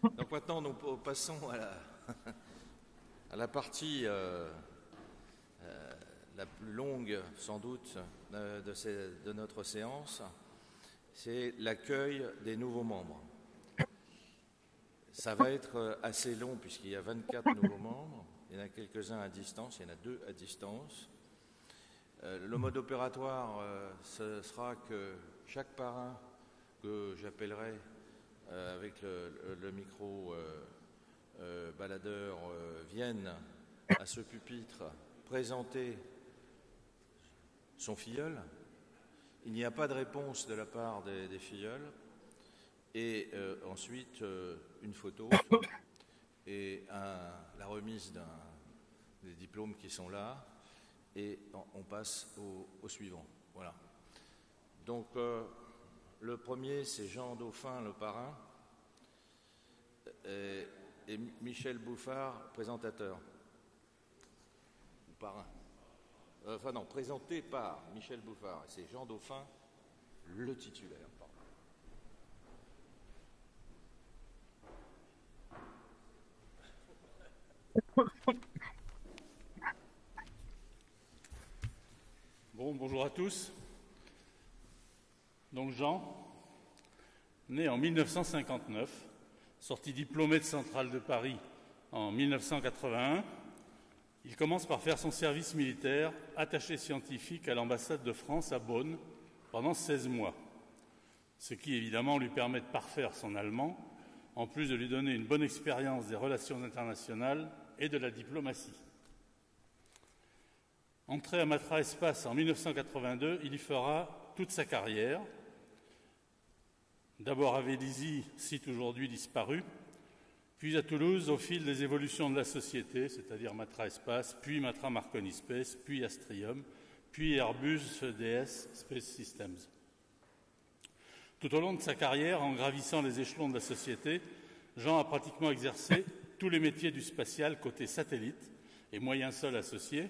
Donc maintenant, nous passons à la partie la plus longue, sans doute, de notre séance. C'est l'accueil des nouveaux membres. Ça va être assez long puisqu'il y a 24 nouveaux membres. Il y en a quelques-uns à distance, il y en a 2 à distance. Le mode opératoire, ce sera que chaque parrain que j'appellerai avec le micro baladeur vienne à ce pupitre présenter son filleul. Il n'y a pas de réponse de la part des filleuls. Et ensuite, une photo et la remise des diplômes qui sont là. Et on passe au suivant. Voilà. Donc, le premier, c'est Jean Dauphin, le parrain, et Michel Bouffard, présentateur. Ou parrain. Enfin non, présenté par Michel Bouffard. C'est Jean Dauphin, le titulaire. Bonjour à tous. Donc Jean, né en 1959, sorti diplômé de Centrale de Paris en 1981, il commence par faire son service militaire, attaché scientifique à l'ambassade de France à Bonn pendant 16 mois, ce qui évidemment lui permet de parfaire son allemand, en plus de lui donner une bonne expérience des relations internationales et de la diplomatie. Entré à Matra Espace en 1982, il y fera toute sa carrière. D'abord à Vélizy, site aujourd'hui disparu, puis à Toulouse au fil des évolutions de la société, c'est-à-dire Matra Espace, puis Matra Marconi Space, puis Astrium, puis Airbus DS Space Systems. Tout au long de sa carrière, en gravissant les échelons de la société, Jean a pratiquement exercé tous les métiers du spatial côté satellite et moyens sols associés,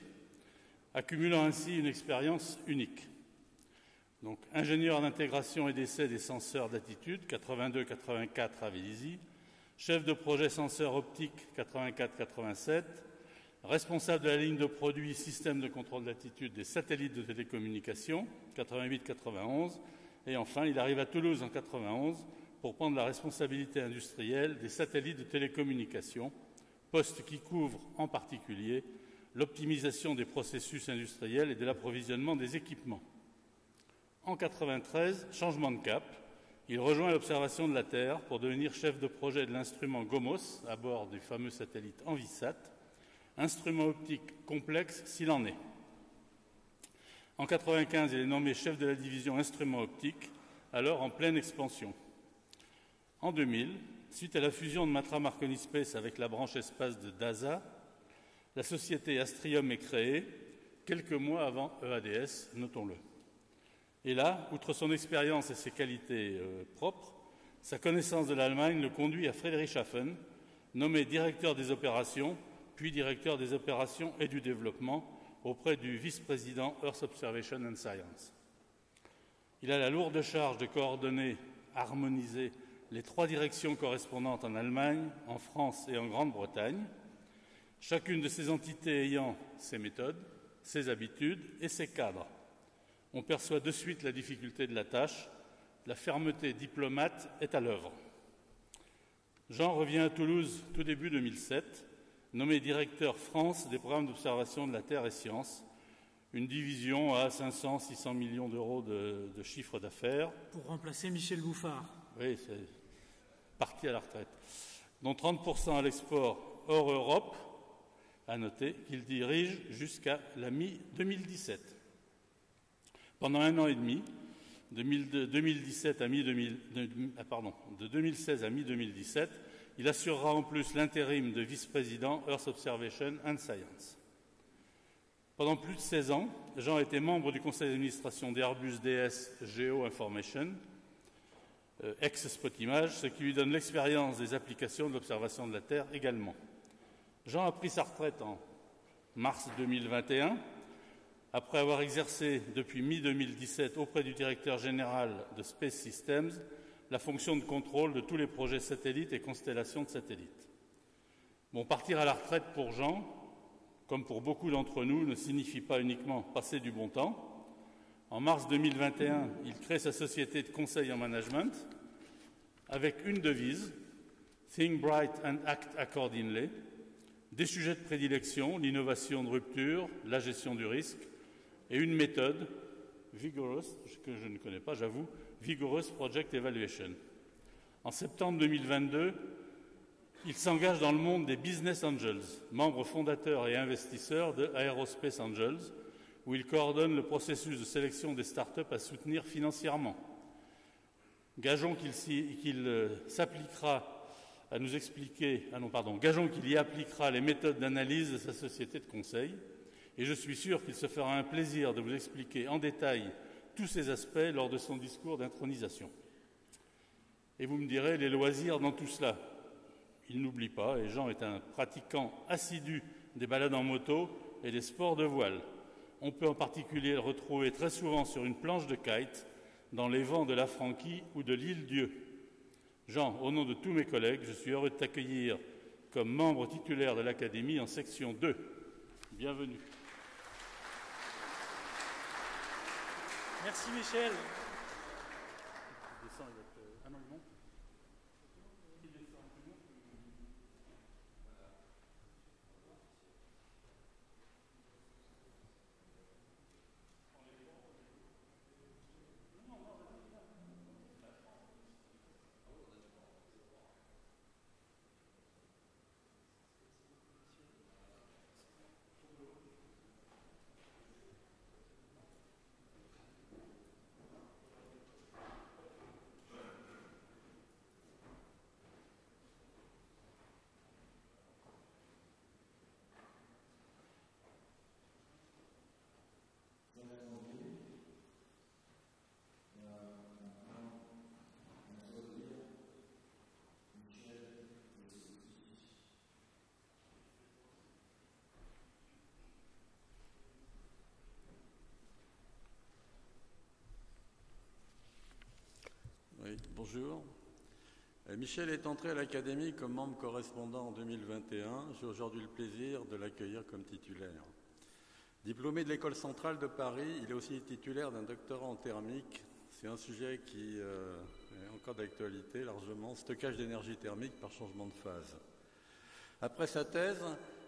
accumulant ainsi une expérience unique. Donc, ingénieur d'intégration et d'essai des senseurs d'attitude, 82-84 à Vélizy, chef de projet senseur optique, 84-87, responsable de la ligne de produits système de contrôle d'attitude des satellites de télécommunications, 88-91, et enfin, il arrive à Toulouse en 91 pour prendre la responsabilité industrielle des satellites de télécommunications, poste qui couvre en particulier l'optimisation des processus industriels et de l'approvisionnement des équipements. En 1993, changement de cap, il rejoint l'observation de la Terre pour devenir chef de projet de l'instrument GOMOS à bord du fameux satellite Envisat, instrument optique complexe s'il en est. En 1995, il est nommé chef de la division instruments optiques, alors en pleine expansion. En 2000, suite à la fusion de Matra Marconi Space avec la branche espace de DASA, la société Astrium est créée, quelques mois avant EADS, notons-le. Et là, outre son expérience et ses qualités propres, sa connaissance de l'Allemagne le conduit à Friedrichshafen, nommé directeur des opérations, puis directeur des opérations et du développement auprès du vice-président Earth Observation and Science. Il a la lourde charge de coordonner, harmoniser les 3 directions correspondantes en Allemagne, en France et en Grande-Bretagne, chacune de ces entités ayant ses méthodes, ses habitudes et ses cadres. On perçoit de suite la difficulté de la tâche, la fermeté diplomate est à l'œuvre. Jean revient à Toulouse tout début 2007, nommé directeur France des programmes d'observation de la Terre et Sciences, une division à 500-600 millions d'euros de chiffre d'affaires. Pour remplacer Michel Bouffard. Oui, c'est parti à la retraite. Dont 30% à l'export hors Europe, à noter qu'il dirige jusqu'à la mi-2017. Pendant 1 an et demi, de 2016 à mi-2017, il assurera en plus l'intérim de vice-président Earth Observation and Science. Pendant plus de 16 ans, Jean a été membre du conseil d'administration d'Airbus DS Geo Information, ex-Spotimage, ce qui lui donne l'expérience des applications de l'observation de la Terre également. Jean a pris sa retraite en mars 2021, après avoir exercé depuis mi-2017 auprès du directeur général de Space Systems la fonction de contrôle de tous les projets satellites et constellations de satellites. Bon, partir à la retraite pour Jean, comme pour beaucoup d'entre nous, ne signifie pas uniquement passer du bon temps. En mars 2021, il crée sa société de conseil en management avec une devise, « Think bright and act accordingly », des sujets de prédilection, l'innovation de rupture, la gestion du risque, et une méthode, Vigorous, que je ne connais pas, j'avoue, Vigorous Project Evaluation. En septembre 2022, il s'engage dans le monde des Business Angels, membres fondateurs et investisseurs de Aerospace Angels, où il coordonne le processus de sélection des startups à soutenir financièrement. Gageons qu'il s'appliquera à nous expliquer, gageons qu'il y appliquera les méthodes d'analyse de sa société de conseil, et je suis sûr qu'il se fera un plaisir de vous expliquer en détail tous ces aspects lors de son discours d'intronisation. Et vous me direz, les loisirs dans tout cela. Il n'oublie pas, et Jean est un pratiquant assidu des balades en moto et des sports de voile. On peut en particulier le retrouver très souvent sur une planche de kite, dans les vents de la Franquie ou de l'île Dieu. Jean, au nom de tous mes collègues, je suis heureux de t'accueillir comme membre titulaire de l'Académie en section 2. Bienvenue. Merci Michel. Oui, bonjour. Michel est entré à l'Académie comme membre correspondant en 2021. J'ai aujourd'hui le plaisir de l'accueillir comme titulaire. Diplômé de l'École centrale de Paris, il est aussi titulaire d'un doctorat en thermique. C'est un sujet qui est encore d'actualité largement, stockage d'énergie thermique par changement de phase. Après sa thèse,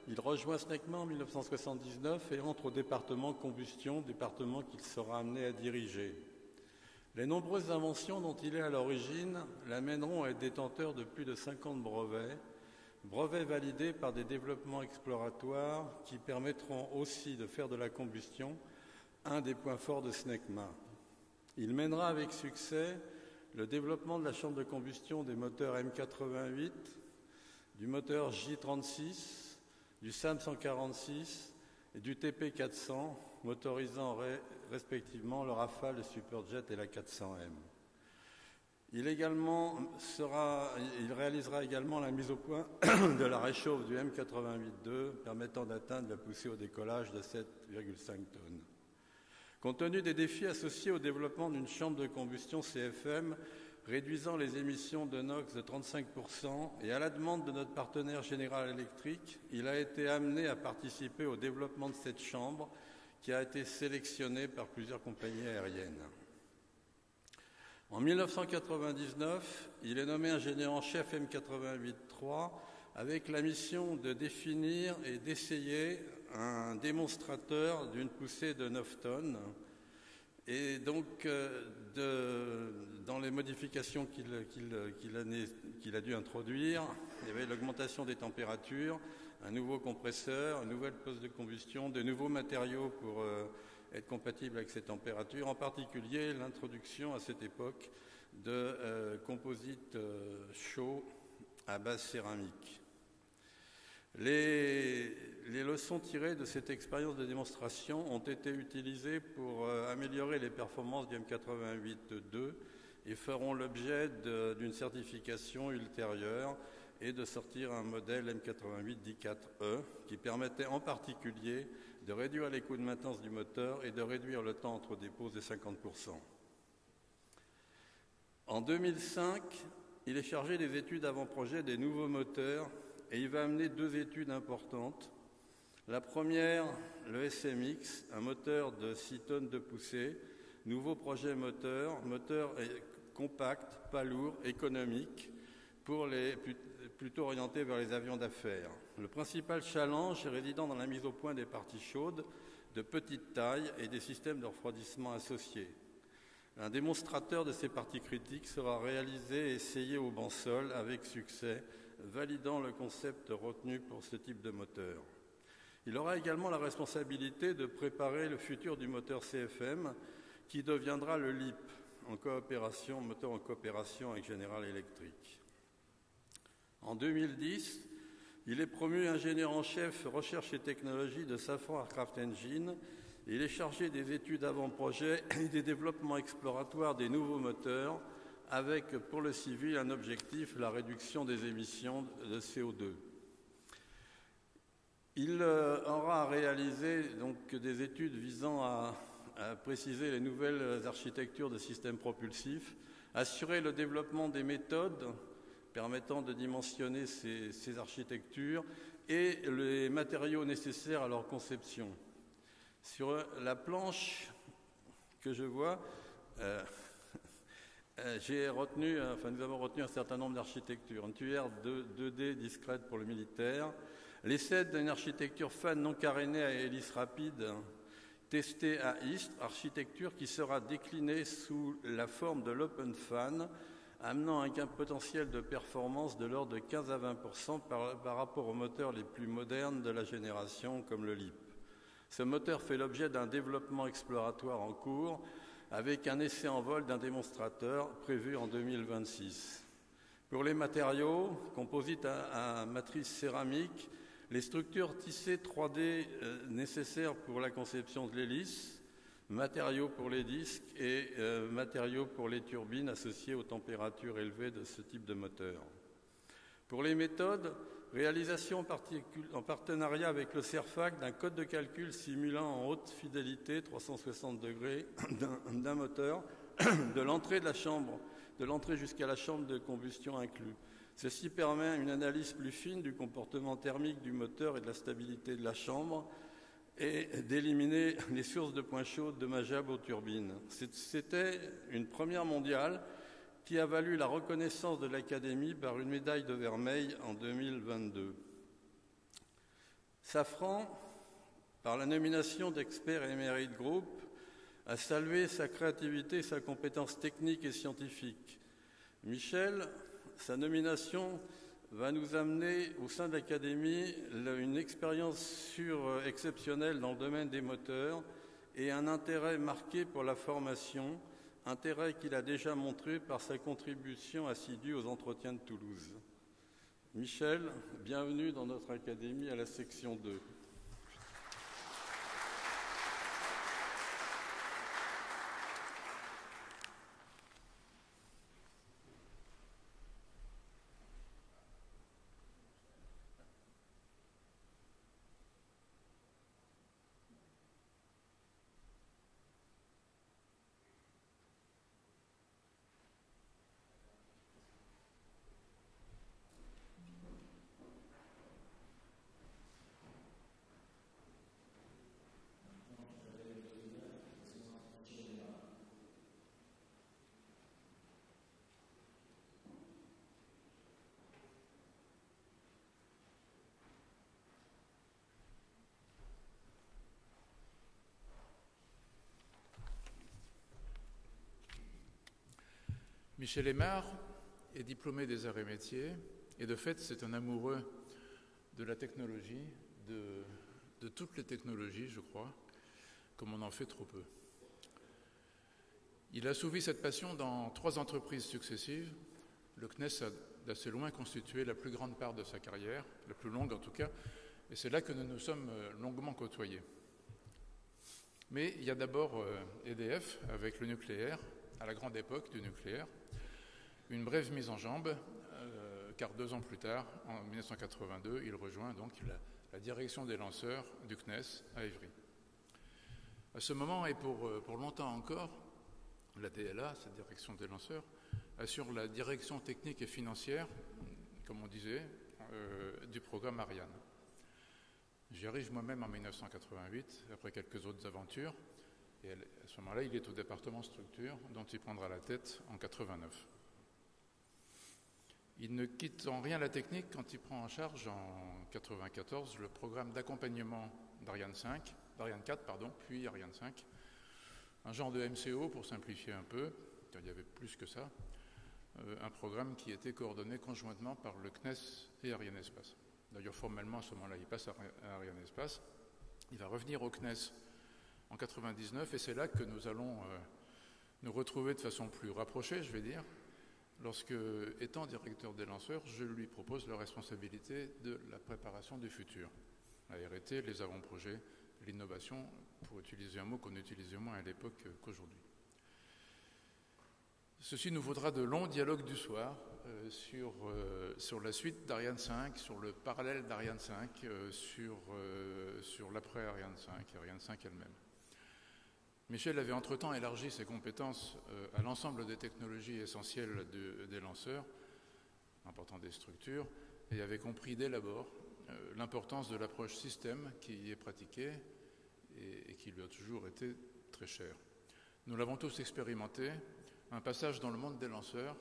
il rejoint SNECMA en 1979 et entre au département combustion, département qu'il sera amené à diriger. Les nombreuses inventions dont il est à l'origine l'amèneront à être détenteur de plus de 50 brevets validés par des développements exploratoires qui permettront aussi de faire de la combustion un des points forts de SNECMA. Il mènera avec succès le développement de la chambre de combustion des moteurs M88, du moteur J36, du SAM 146 et du TP400, motorisant respectivement le Rafale, le Superjet et la 400M. Il réalisera également la mise au point de la réchauffe du M88-2, permettant d'atteindre la poussée au décollage de 7,5 tonnes. Compte tenu des défis associés au développement d'une chambre de combustion CFM, réduisant les émissions de NOx de 35%, et à la demande de notre partenaire General Electric, il a été amené à participer au développement de cette chambre qui a été sélectionnée par plusieurs compagnies aériennes. En 1999, il est nommé ingénieur en chef M88-3 avec la mission de définir et d'essayer un démonstrateur d'une poussée de 9 tonnes. Et donc, dans les modifications qu'il a dû introduire, il y avait l'augmentation des températures, un nouveau compresseur, une nouvelle poste de combustion, de nouveaux matériaux pour être compatibles avec ces températures, en particulier l'introduction à cette époque de composites chauds à base céramique. Les leçons tirées de cette expérience de démonstration ont été utilisées pour améliorer les performances du M88-2 et feront l'objet d'une certification ultérieure et de sortir un modèle M88-D4E qui permettait en particulier de réduire les coûts de maintenance du moteur et de réduire le temps entre dépôts de 50%. En 2005, il est chargé des études avant-projet des nouveaux moteurs et il va amener 2 études importantes. La première, le SMX, un moteur de 6 tonnes de poussée, nouveau projet moteur compact, pas lourd, économique, plutôt orienté vers les avions d'affaires. Le principal challenge résidant dans la mise au point des parties chaudes de petite taille et des systèmes de refroidissement associés. Un démonstrateur de ces parties critiques sera réalisé et essayé au banc sol avec succès, validant le concept retenu pour ce type de moteur. Il aura également la responsabilité de préparer le futur du moteur CFM qui deviendra le LEAP, moteur en coopération avec General Electric. En 2010, il est promu ingénieur en chef recherche et technologie de Safran Aircraft Engine. Il est chargé des études avant-projet et des développements exploratoires des nouveaux moteurs, avec pour le civil un objectif, la réduction des émissions de CO2. Il aura réalisé donc des études visant à préciser les nouvelles architectures de systèmes propulsifs, assurer le développement des méthodes permettant de dimensionner ces architectures et les matériaux nécessaires à leur conception. Sur la planche que je vois, nous avons retenu un certain nombre d'architectures. Une tuyère 2D discrète pour le militaire, l'essai d'une architecture fan non carénée à hélice rapide testée à Istres, architecture qui sera déclinée sous la forme de l'open fan, amenant un gain potentiel de performance de l'ordre de 15 à 20% par rapport aux moteurs les plus modernes de la génération, comme le LEAP. Ce moteur fait l'objet d'un développement exploratoire en cours, avec un essai en vol d'un démonstrateur prévu en 2026. Pour les matériaux, composites à matrice céramique, les structures tissées 3D nécessaires pour la conception de l'hélice, matériaux pour les disques et matériaux pour les turbines associées aux températures élevées de ce type de moteur. Pour les méthodes, réalisation en partenariat avec le CERFAC d'un code de calcul simulant en haute fidélité 360 degrés d'un moteur de l'entrée jusqu'à la chambre de combustion inclus. Ceci permet une analyse plus fine du comportement thermique du moteur et de la stabilité de la chambre et d'éliminer les sources de points chauds dommageables aux turbines. C'était une première mondiale qui a valu la reconnaissance de l'Académie par une médaille de vermeil en 2022. Safran, par la nomination d'experts Emerit Group, a salué sa créativité et sa compétence technique et scientifique. Michel, sa nomination va nous amener au sein de l'Académie une expérience exceptionnelle dans le domaine des moteurs et un intérêt marqué pour la formation, intérêt qu'il a déjà montré par sa contribution assidue aux entretiens de Toulouse. Michel, bienvenue dans notre Académie à la section 2. Michel Aymard est diplômé des arts et métiers et de fait c'est un amoureux de la technologie, de toutes les technologies je crois, comme on en fait trop peu. Il a assouvi cette passion dans 3 entreprises successives. Le CNES a d'assez loin constitué la plus grande part de sa carrière, la plus longue en tout cas, et c'est là que nous nous sommes longuement côtoyés. Mais il y a d'abord EDF avec le nucléaire, à la grande époque du nucléaire, une brève mise en jambe, car 2 ans plus tard, en 1982, il rejoint donc la direction des lanceurs du CNES à Évry. À ce moment, et pour longtemps encore, la DLA, cette direction des lanceurs, assure la direction technique et financière, comme on disait, du programme Ariane. J'y arrive moi-même en 1988, après quelques autres aventures, et à ce moment-là, il est au département structure, dont il prendra la tête en 89. Il ne quitte en rien la technique quand il prend en charge en 94 le programme d'accompagnement d'Ariane 4, puis Ariane 5, un genre de MCO pour simplifier un peu, car il y avait plus que ça, un programme qui était coordonné conjointement par le CNES et Arianespace. D'ailleurs, formellement, à ce moment-là, il passe à Arianespace. Il va revenir au CNES en 99, et c'est là que nous allons nous retrouver de façon plus rapprochée, je vais dire, lorsque, étant directeur des lanceurs, je lui propose la responsabilité de la préparation du futur. La R&T, les avant-projets, l'innovation, pour utiliser un mot qu'on utilisait moins à l'époque qu'aujourd'hui. Ceci nous vaudra de longs dialogues du soir sur la suite d'Ariane 5, sur le parallèle d'Ariane 5, sur l'après-Ariane 5, Ariane 5 elle-même. Michel avait entre-temps élargi ses compétences à l'ensemble des technologies essentielles des lanceurs, en partant des structures, et avait compris dès l'abord l'importance de l'approche système qui y est pratiquée et qui lui a toujours été très chère. Nous l'avons tous expérimenté. Un passage dans le monde des lanceurs,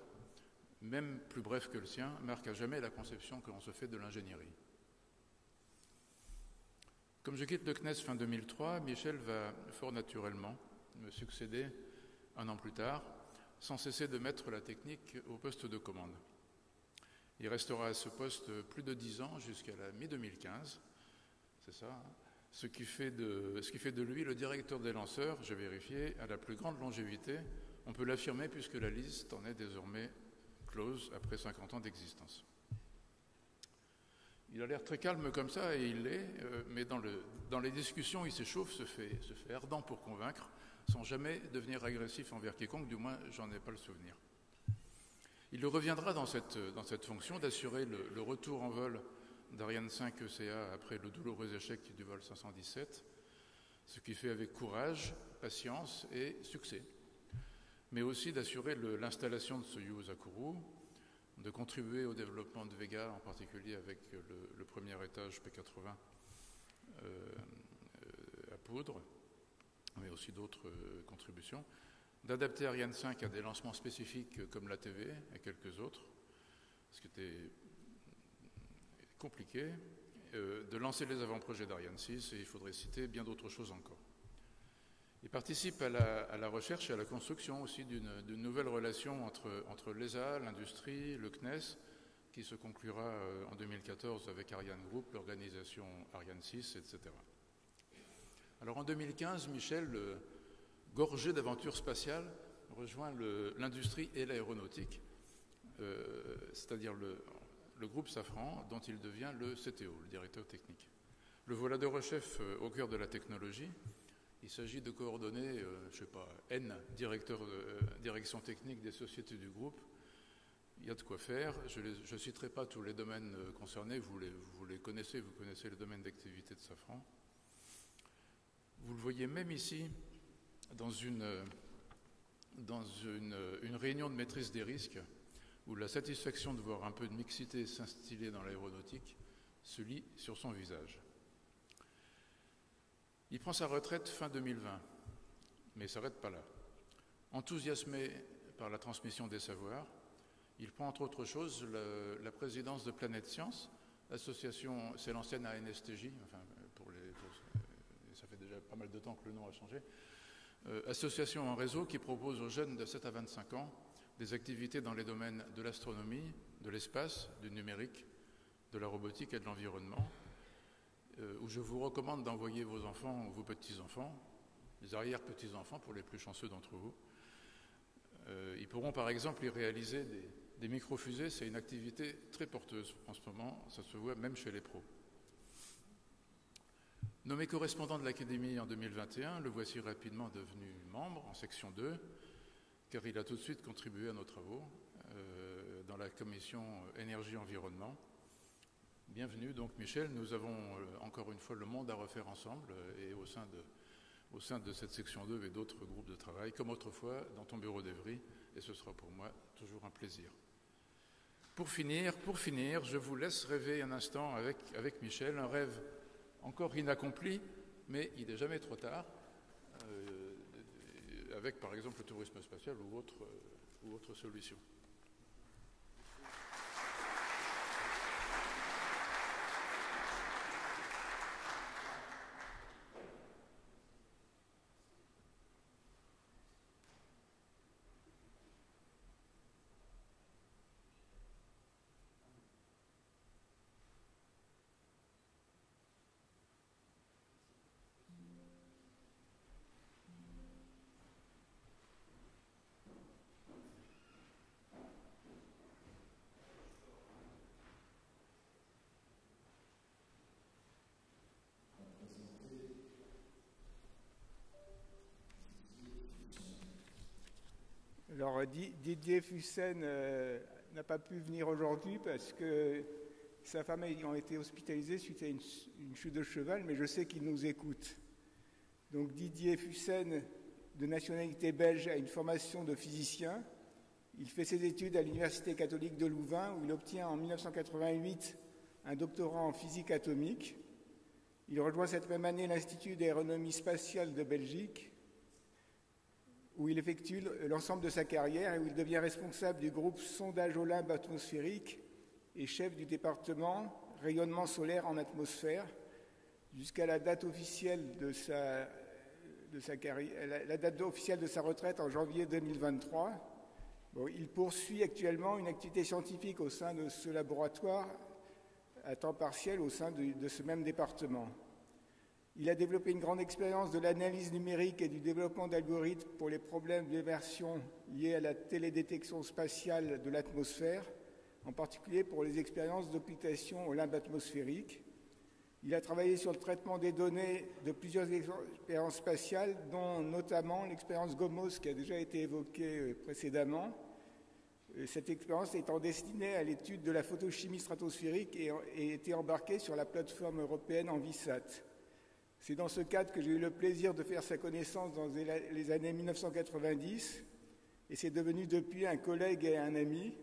même plus bref que le sien, marque à jamais la conception que l'on se fait de l'ingénierie. Comme je quitte le CNES fin 2003, Michel va fort naturellement me succéder un an plus tard, sans cesser de mettre la technique au poste de commande. Il restera à ce poste plus de 10 ans jusqu'à la mi-2015, c'est ça, hein, ce qui fait de lui le directeur des lanceurs, j'ai vérifié, à la plus grande longévité. On peut l'affirmer puisque la liste en est désormais close après 50 ans d'existence. Il a l'air très calme comme ça, et il l'est, mais dans les discussions, il s'échauffe, se fait ardent pour convaincre, sans jamais devenir agressif envers quiconque, du moins j'en ai pas le souvenir. Il reviendra dans cette fonction d'assurer le retour en vol d'Ariane 5 ECA après le douloureux échec du vol 517, ce qui fait avec courage, patience et succès, mais aussi d'assurer l'installation de Soyouz à Kourou, de contribuer au développement de Vega, en particulier avec le premier étage P80 à poudre, mais aussi d'autres contributions, d'adapter Ariane 5 à des lancements spécifiques comme l'ATV et quelques autres, ce qui était compliqué, de lancer les avant-projets d'Ariane 6, et il faudrait citer bien d'autres choses encore. Il participe à la recherche et à la construction aussi d'une nouvelle relation entre l'ESA, l'industrie, le CNES, qui se conclura en 2014 avec Ariane Group, l'organisation Ariane 6, etc. Alors en 2015, Michel, gorgé d'aventures spatiales, rejoint l'industrie et l'aéronautique, c'est-à-dire le groupe Safran, dont il devient le CTO, le directeur technique. Le voilà de rechef au cœur de la technologie. Il s'agit de coordonner, N direction technique des sociétés du groupe. Il y a de quoi faire. Je ne citerai pas tous les domaines concernés, vous les connaissez, vous connaissez les domaines d'activité de Safran. Vous le voyez même ici, dans une réunion de maîtrise des risques, où la satisfaction de voir un peu de mixité s'instiller dans l'aéronautique se lit sur son visage. Il prend sa retraite fin 2020, mais ne s'arrête pas là. Enthousiasmé par la transmission des savoirs, il prend entre autres choses la présidence de Planète Science, l'association, c'est l'ancienne ANSTJ, ça fait déjà pas mal de temps que le nom a changé, association en réseau qui propose aux jeunes de 7 à 25 ans des activités dans les domaines de l'astronomie, de l'espace, du numérique, de la robotique et de l'environnement, où je vous recommande d'envoyer vos enfants ou vos petits-enfants, les arrière-petits-enfants pour les plus chanceux d'entre vous. Ils pourront par exemple y réaliser des micro-fusées. C'est une activité très porteuse en ce moment, ça se voit même chez les pros. Nommé correspondant de l'Académie en 2021, le voici rapidement devenu membre en section 2, car il a tout de suite contribué à nos travaux dans la commission énergie-environnement. Bienvenue donc Michel, nous avons encore une fois le monde à refaire ensemble et au sein au sein de cette section 2 et d'autres groupes de travail, comme autrefois dans ton bureau d'Evry, et ce sera pour moi toujours un plaisir. Pour finir, je vous laisse rêver un instant avec Michel, un rêve encore inaccompli, mais il n'est jamais trop tard, avec par exemple le tourisme spatial ou autre solution. Alors Didier Fussen n'a pas pu venir aujourd'hui parce que sa femme ayant été hospitalisée suite à une chute de cheval, mais je sais qu'il nous écoute. Donc Didier Fussen, de nationalité belge, a une formation de physicien. Il fait ses études à l'Université catholique de Louvain, où il obtient en 1988 un doctorat en physique atomique. Il rejoint cette même année l'Institut d'aéronomie spatiale de Belgique, où il effectue l'ensemble de sa carrière et où il devient responsable du groupe Sondage Olympe atmosphérique et chef du département Rayonnement solaire en atmosphère, jusqu'à la date officielle de sa carrière, la date officielle de sa retraite en janvier 2023. Bon, il poursuit actuellement une activité scientifique au sein de ce laboratoire à temps partiel au sein de ce même département. Il a développé une grande expérience de l'analyse numérique et du développement d'algorithmes pour les problèmes d'éversion liés à la télédétection spatiale de l'atmosphère, en particulier pour les expériences d'occultation au limbe atmosphérique. Il a travaillé sur le traitement des données de plusieurs expériences spatiales, dont notamment l'expérience GOMOS qui a déjà été évoquée précédemment. Cette expérience étant destinée à l'étude de la photochimie stratosphérique et était embarquée sur la plateforme européenne Envisat. C'est dans ce cadre que j'ai eu le plaisir de faire sa connaissance dans les années 1990 et c'est devenu depuis un collègue et un ami.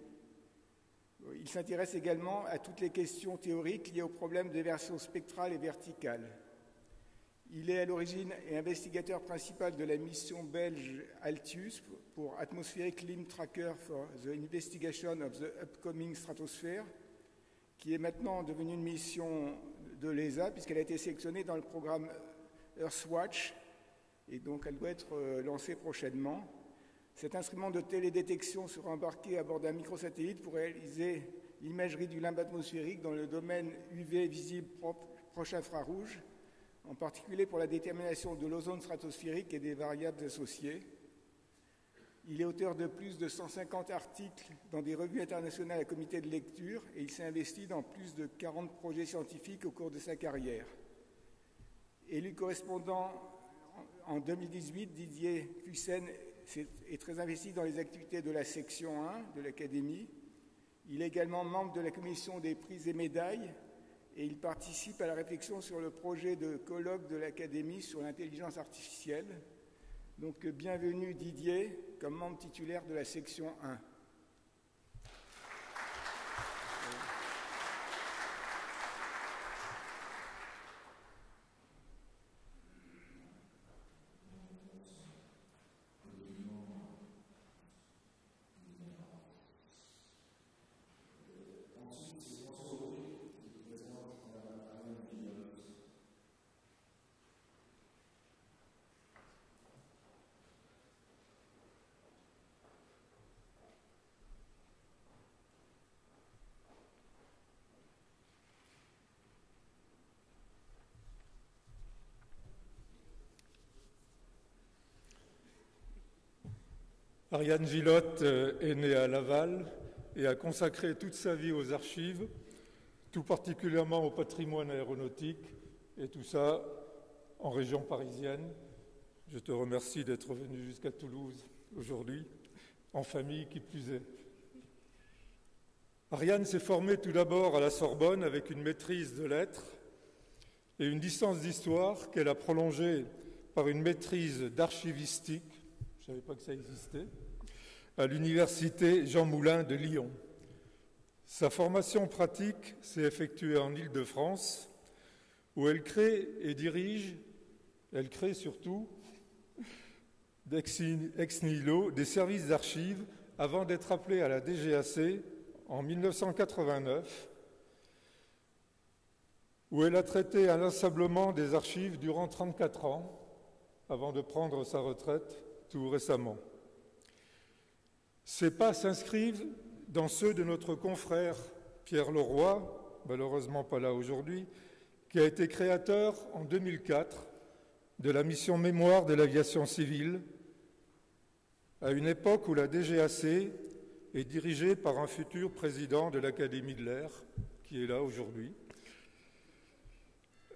Il s'intéresse également à toutes les questions théoriques liées aux problèmes d'éversion spectrale et verticale. Il est à l'origine et investigateur principal de la mission belge Altius pour Atmospheric Limb Tracker for the Investigation of the Upcoming Stratosphere, qui est maintenant devenue une mission de l'ESA, puisqu'elle a été sélectionnée dans le programme Earthwatch, et donc elle doit être lancée prochainement. Cet instrument de télédétection sera embarqué à bord d'un microsatellite pour réaliser l'imagerie du limbe atmosphérique dans le domaine UV visible proche infrarouge, en particulier pour la détermination de l'ozone stratosphérique et des variables associées. Il est auteur de plus de 150 articles dans des revues internationales à comité de lecture et il s'est investi dans plus de 40 projets scientifiques au cours de sa carrière. Élu correspondant en 2018, Didier Fussen est très investi dans les activités de la section 1 de l'Académie. Il est également membre de la commission des prix et médailles et il participe à la réflexion sur le projet de colloque de l'Académie sur l'intelligence artificielle. Donc bienvenue Didier, comme membre titulaire de la section 1. Ariane Gillotte est née à Laval et a consacré toute sa vie aux archives, tout particulièrement au patrimoine aéronautique, et tout ça en région parisienne. Je te remercie d'être venu jusqu'à Toulouse aujourd'hui, en famille qui plus est. Ariane s'est formée tout d'abord à la Sorbonne avec une maîtrise de lettres et une licence d'histoire qu'elle a prolongée par une maîtrise d'archivistique, je ne savais pas que ça existait, à l'université Jean Moulin de Lyon. Sa formation pratique s'est effectuée en Île-de-France, où elle crée et dirige, elle crée surtout, ex nihilo, des services d'archives avant d'être appelée à la DGAC en 1989, où elle a traité inlassablement des archives durant 34 ans, avant de prendre sa retraite tout récemment. Ces pas s'inscrivent dans ceux de notre confrère Pierre Leroy, malheureusement pas là aujourd'hui, qui a été créateur en 2004 de la mission Mémoire de l'aviation civile, à une époque où la DGAC est dirigée par un futur président de l'Académie de l'Air, qui est là aujourd'hui.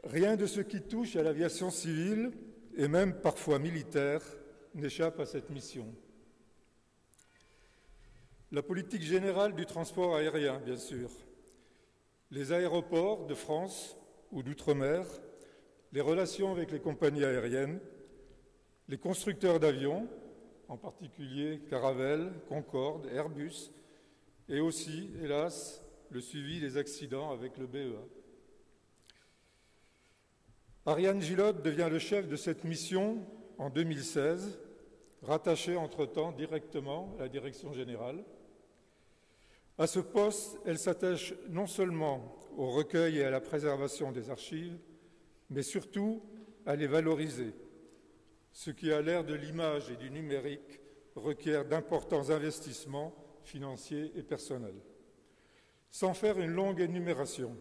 Rien de ce qui touche à l'aviation civile, et même parfois militaire, n'échappe à cette mission. La politique générale du transport aérien, bien sûr, les aéroports de France ou d'outre-mer, les relations avec les compagnies aériennes, les constructeurs d'avions, en particulier Caravelle, Concorde, Airbus, et aussi, hélas, le suivi des accidents avec le BEA. Ariane Gillotte devient le chef de cette mission en 2016, rattaché entre-temps directement à la direction générale. À ce poste, elle s'attache non seulement au recueil et à la préservation des archives, mais surtout à les valoriser, ce qui, à l'ère de l'image et du numérique, requiert d'importants investissements financiers et personnels. Sans faire une longue énumération,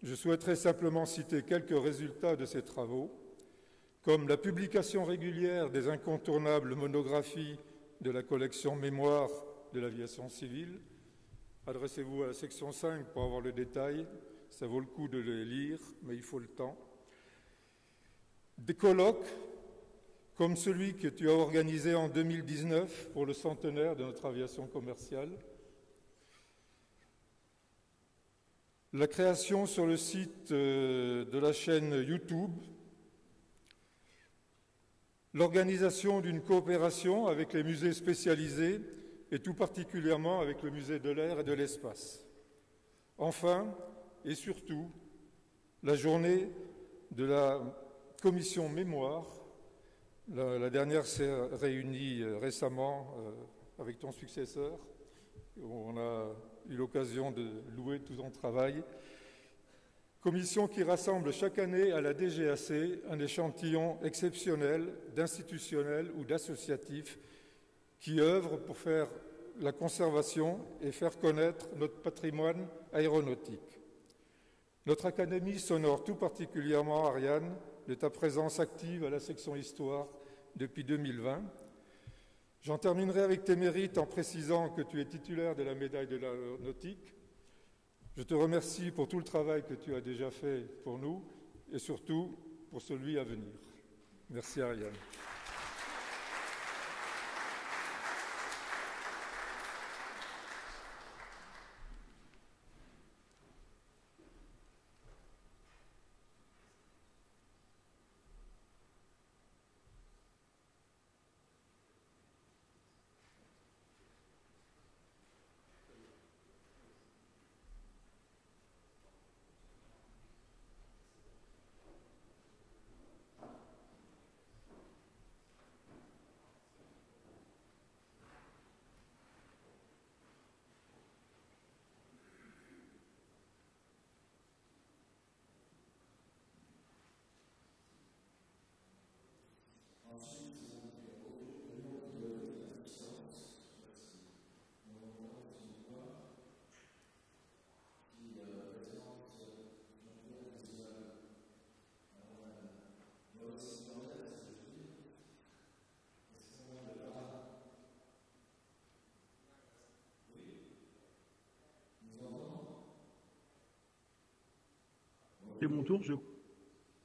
je souhaiterais simplement citer quelques résultats de ces travaux, comme la publication régulière des incontournables monographies de la collection Mémoire de l'aviation civile. Adressez-vous à la section 5 pour avoir le détail, ça vaut le coup de les lire, mais il faut le temps. Des colloques, comme celui que tu as organisé en 2019 pour le centenaire de notre aviation commerciale. La création sur le site de la chaîne YouTube, l'organisation d'une coopération avec les musées spécialisés et tout particulièrement avec le musée de l'air et de l'espace. Enfin, et surtout, la journée de la commission Mémoire, la dernière s'est réunie récemment avec ton successeur, où on a eu l'occasion de louer tout ton travail. Commission qui rassemble chaque année à la DGAC un échantillon exceptionnel d'institutionnels ou d'associatifs qui œuvrent pour faire la conservation et faire connaître notre patrimoine aéronautique. Notre Académie s'honore tout particulièrement, Ariane, de ta présence active à la section Histoire depuis 2020. J'en terminerai avec tes mérites en précisant que tu es titulaire de la médaille de l'aéronautique. Je te remercie pour tout le travail que tu as déjà fait pour nous et surtout pour celui à venir. Merci Ariane.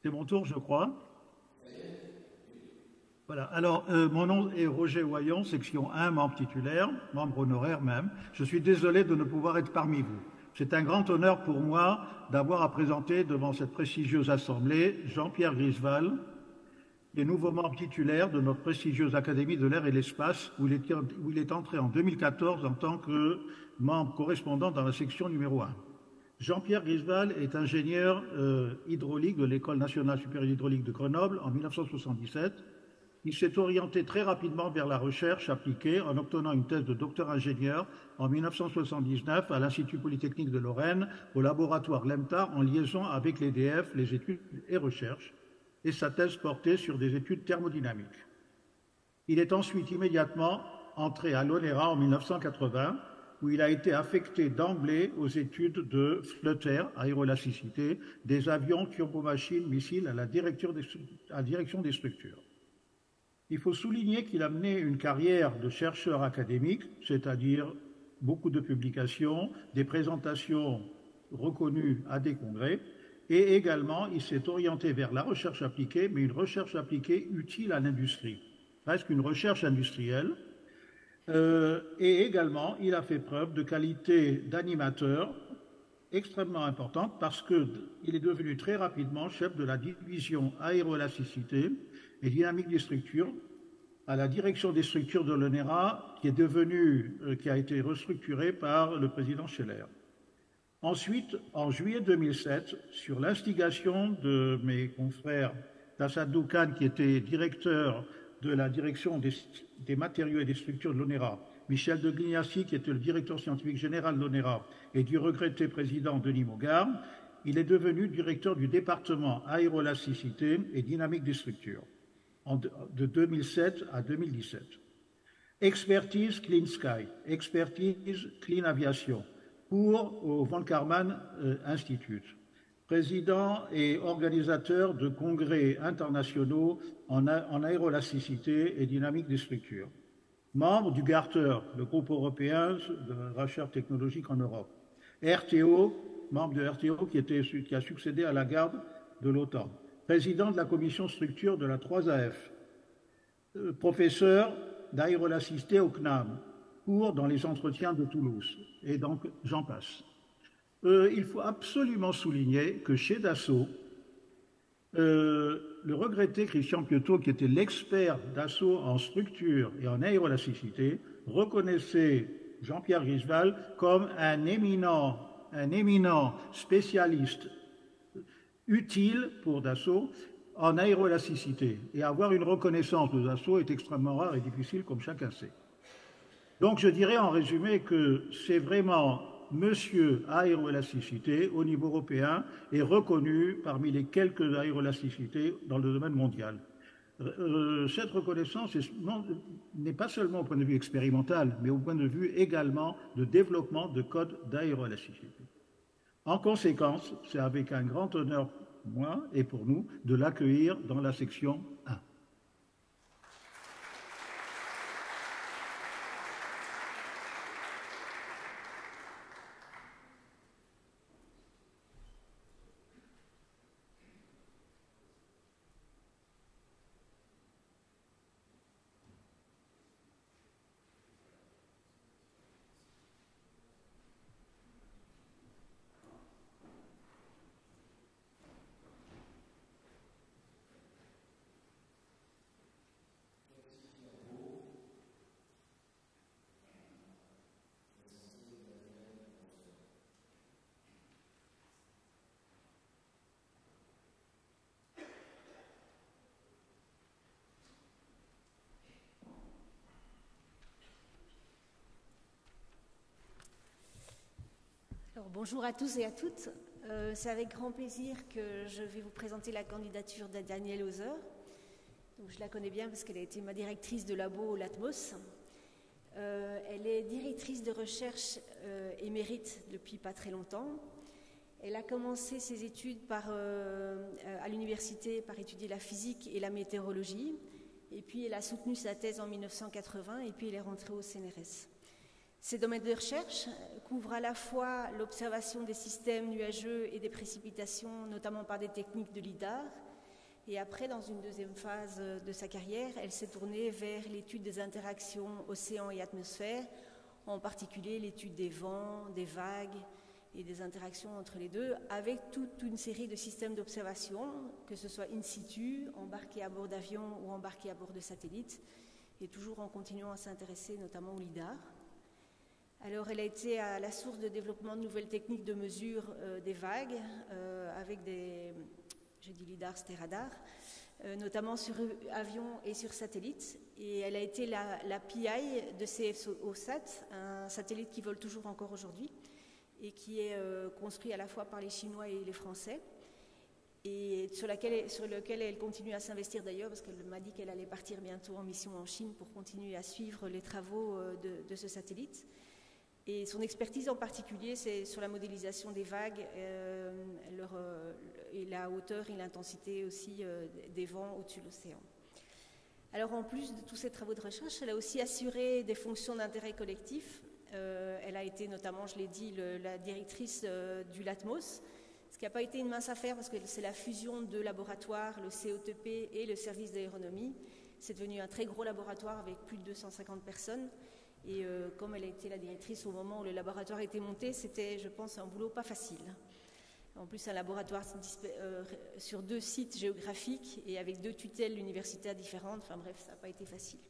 C'est mon tour, je crois. Voilà. Alors, mon nom est Roger Oyon, section 1, membre titulaire, membre honoraire même. Je suis désolé de ne pouvoir être parmi vous. C'est un grand honneur pour moi d'avoir à présenter devant cette prestigieuse assemblée Jean-Pierre Grisval, les nouveaux membres titulaires de notre prestigieuse Académie de l'air et de l'espace, où il est entré en 2014 en tant que membre correspondant dans la section numéro 1. Jean-Pierre Grisval est ingénieur hydraulique de l'École nationale supérieure d'hydraulique de Grenoble en 1977. Il s'est orienté très rapidement vers la recherche appliquée en obtenant une thèse de docteur ingénieur en 1979 à l'Institut Polytechnique de Lorraine, au laboratoire LEMTA, en liaison avec l'EDF, les études et recherches, et sa thèse portait sur des études thermodynamiques. Il est ensuite immédiatement entré à l'ONERA en 1980, où il a été affecté d'emblée aux études de flutter, aéroélasticité, des avions, turbomachines, missiles à la direction des structures. Il faut souligner qu'il a mené une carrière de chercheur académique, c'est-à-dire beaucoup de publications, des présentations reconnues à des congrès, et également il s'est orienté vers la recherche appliquée, mais une recherche appliquée utile à l'industrie, presque une recherche industrielle. Et également, il a fait preuve de qualité d'animateur extrêmement importante parce qu'il est devenu très rapidement chef de la division aéroélasticité et dynamique des structures à la direction des structures de l'ONERA qui a été restructurée par le président Scheller. Ensuite, en juillet 2007, sur l'instigation de mes confrères Tassad Doukan, qui était directeur de la direction des matériaux et des structures de l'ONERA, Michel de Glignassi, qui était le directeur scientifique général de l'ONERA, et du regretté président Denis Mogard, il est devenu directeur du département aéroélasticité et dynamique des structures de 2007 à 2017. Expertise Clean Sky, expertise Clean Aviation, cours au Von Karman Institute. Président et organisateur de congrès internationaux en aéroélasticité et dynamique des structures. Membre du Garter, le groupe européen de recherche technologique en Europe. RTO, membre de RTO qui a succédé à la garde de l'OTAN. Président de la commission structure de la 3AF. Professeur d'aéroélasticité au CNAM. Cours dans les entretiens de Toulouse. Et donc, j'en passe. Il faut absolument souligner que chez Dassault, le regretté Christian Piotto, qui était l'expert Dassault en structure et en aéroélasticité, reconnaissait Jean-Pierre Grisval comme un éminent spécialiste utile pour Dassault en aéroélasticité. Et avoir une reconnaissance de Dassault est extrêmement rare et difficile, comme chacun sait. Donc je dirais en résumé que c'est vraiment Monsieur aéroélasticité au niveau européen est reconnu parmi les quelques aéroélasticités dans le domaine mondial. Cette reconnaissance n'est pas seulement au point de vue expérimental, mais au point de vue également de développement de codes d'aéroélasticité. En conséquence, c'est avec un grand honneur pour moi et pour nous de l'accueillir dans la section 1. Alors, bonjour à tous et à toutes. C'est avec grand plaisir que je vais vous présenter la candidature de Danielle Hauser. Donc, je la connais bien parce qu'elle a été ma directrice de labo au LATMOS. Elle est directrice de recherche émérite depuis pas très longtemps. Elle a commencé ses études à l'université par étudier la physique et la météorologie. Et puis, elle a soutenu sa thèse en 1980 et puis elle est rentrée au CNRS. Ces domaines de recherche couvrent à la fois l'observation des systèmes nuageux et des précipitations, notamment par des techniques de LIDAR. Et après, dans une deuxième phase de sa carrière, elle s'est tournée vers l'étude des interactions océan et atmosphère, en particulier l'étude des vents, des vagues et des interactions entre les deux, avec toute une série de systèmes d'observation, que ce soit in situ, embarqués à bord d'avions ou embarqués à bord de satellites, et toujours en continuant à s'intéresser notamment au LIDAR. Alors elle a été à la source de développement de nouvelles techniques de mesure des vagues, avec des, j'ai dit LIDAR, c'était radar, notamment sur avions et sur satellites. Et elle a été la PI de CFOSat, un satellite qui vole toujours encore aujourd'hui, et qui est construit à la fois par les Chinois et les Français, et sur lequel elle continue à s'investir d'ailleurs, parce qu'elle m'a dit qu'elle allait partir bientôt en mission en Chine pour continuer à suivre les travaux de ce satellite. Et son expertise en particulier, c'est sur la modélisation des vagues, et la hauteur et l'intensité aussi des vents au-dessus de l'océan. Alors en plus de tous ces travaux de recherche, elle a aussi assuré des fonctions d'intérêt collectif. Elle a été notamment, je l'ai dit, la directrice du LATMOS, ce qui n'a pas été une mince affaire parce que c'est la fusion de laboratoires, le COTP et le service d'aéronomie. C'est devenu un très gros laboratoire avec plus de 250 personnes. Et comme elle a été la directrice au moment où le laboratoire a été monté, c'était, je pense, un boulot pas facile. En plus, un laboratoire sur 2 sites géographiques et avec 2 tutelles universitaires différentes. Enfin bref, ça n'a pas été facile.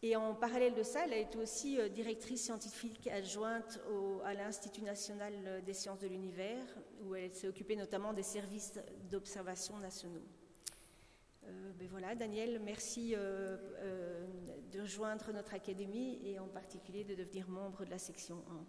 Et en parallèle de ça, elle a été aussi directrice scientifique adjointe à l'Institut national des sciences de l'univers, où elle s'est occupée notamment des services d'observation nationaux. Ben voilà, Daniel, merci de rejoindre notre académie et en particulier de devenir membre de la section 1.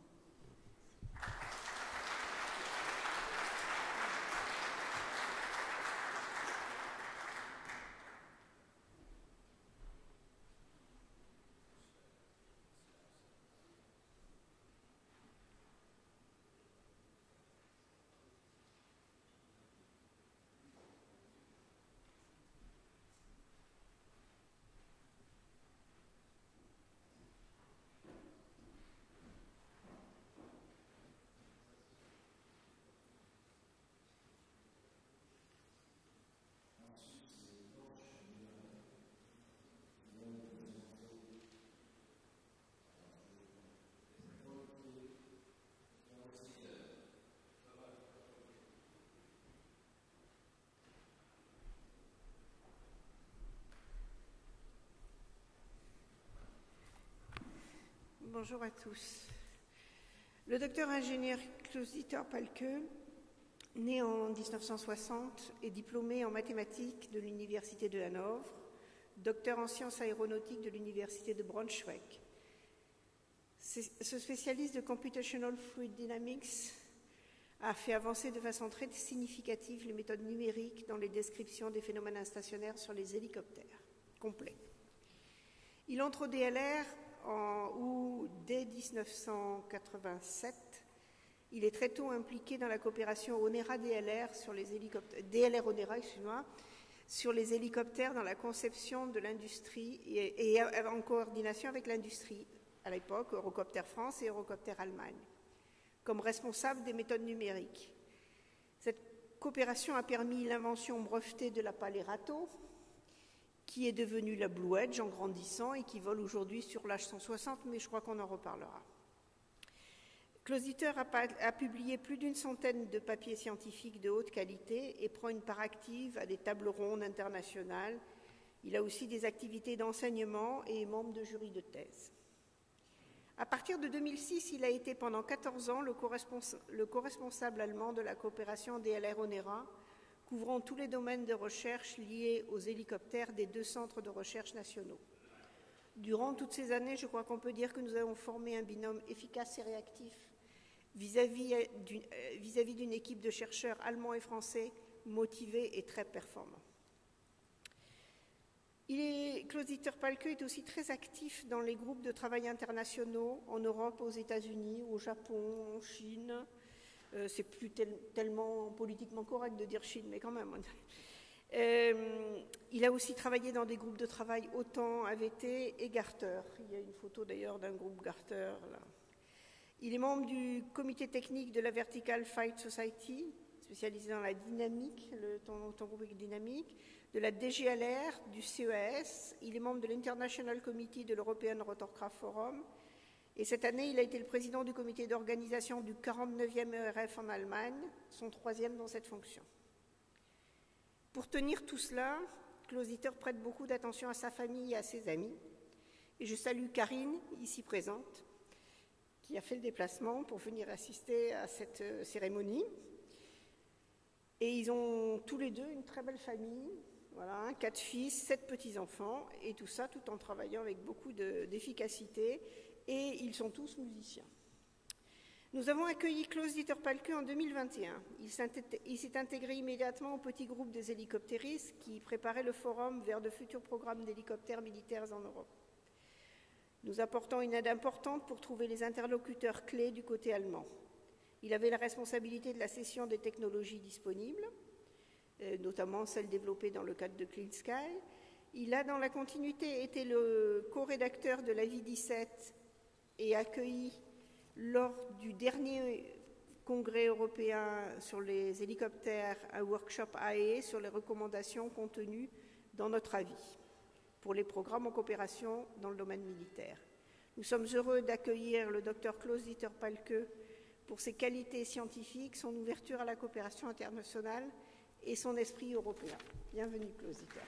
Bonjour à tous. Le docteur ingénieur Klaus-Dieter Palke, né en 1960 et diplômé en mathématiques de l'Université de Hanovre, docteur en sciences aéronautiques de l'Université de Braunschweig. Ce spécialiste de Computational Fluid Dynamics a fait avancer de façon très significative les méthodes numériques dans les descriptions des phénomènes instationnaires sur les hélicoptères complets. Il entre au DLR où, dès 1987, il est très tôt impliqué dans la coopération ONERA-DLR sur les hélicoptères, DLR-ONERA, sur les hélicoptères dans la conception de l'industrie et en coordination avec l'industrie, à l'époque, Eurocopter France et Eurocopter Allemagne, comme responsable des méthodes numériques. Cette coopération a permis l'invention brevetée de l'appel Erato, qui est devenue la Blue Edge en grandissant et qui vole aujourd'hui sur l'H160, mais je crois qu'on en reparlera. Klaus-Dieter a publié plus d'une centaine de papiers scientifiques de haute qualité et prend une part active à des tables rondes internationales. Il a aussi des activités d'enseignement et est membre de jury de thèse. À partir de 2006, il a été pendant 14 ans le co-responsable allemand de la coopération DLR-ONERA, couvrant tous les domaines de recherche liés aux hélicoptères des 2 centres de recherche nationaux. Durant toutes ces années, je crois qu'on peut dire que nous avons formé un binôme efficace et réactif vis-à-vis d'une équipe de chercheurs allemands et français motivés et très performants. Klaus-Dieter Palke est aussi très actif dans les groupes de travail internationaux en Europe, aux États-Unis, au Japon, en Chine. C'est plus tellement politiquement correct de dire Chine, mais quand même. Il a aussi travaillé dans des groupes de travail OTAN, AVT et Garter. Il y a une photo d'ailleurs d'un groupe Garter là. Il est membre du comité technique de la Vertical Flight Society, spécialisé dans la dynamique, ton groupe est dynamique, de la DGLR, du CEAS. Il est membre de l'International Committee de l'European Rotorcraft Forum Et cette année, il a été le président du comité d'organisation du 49e ERF en Allemagne, son 3e dans cette fonction. Pour tenir tout cela, Klaus Dieter prête beaucoup d'attention à sa famille et à ses amis. Et je salue Karine, ici présente, qui a fait le déplacement pour venir assister à cette cérémonie. Et ils ont tous les deux une très belle famille, voilà, 4 fils, 7 petits-enfants, et tout ça tout en travaillant avec beaucoup d'efficacité. Et ils sont tous musiciens. Nous avons accueilli Klaus Dieter Palke en 2021. Il s'est intégré immédiatement au petit groupe des hélicoptéristes qui préparait le forum vers de futurs programmes d'hélicoptères militaires en Europe. Nous apportons une aide importante pour trouver les interlocuteurs clés du côté allemand. Il avait la responsabilité de la cession des technologies disponibles, notamment celles développées dans le cadre de Clean Sky. Il a, dans la continuité, été le co-rédacteur de l'avis 17 et accueilli lors du dernier congrès européen sur les hélicoptères un workshop à Haye sur les recommandations contenues dans notre avis pour les programmes en coopération dans le domaine militaire. Nous sommes heureux d'accueillir le Dr Klaus Dieter Palke pour ses qualités scientifiques, son ouverture à la coopération internationale et son esprit européen. Bienvenue Klaus Dieter.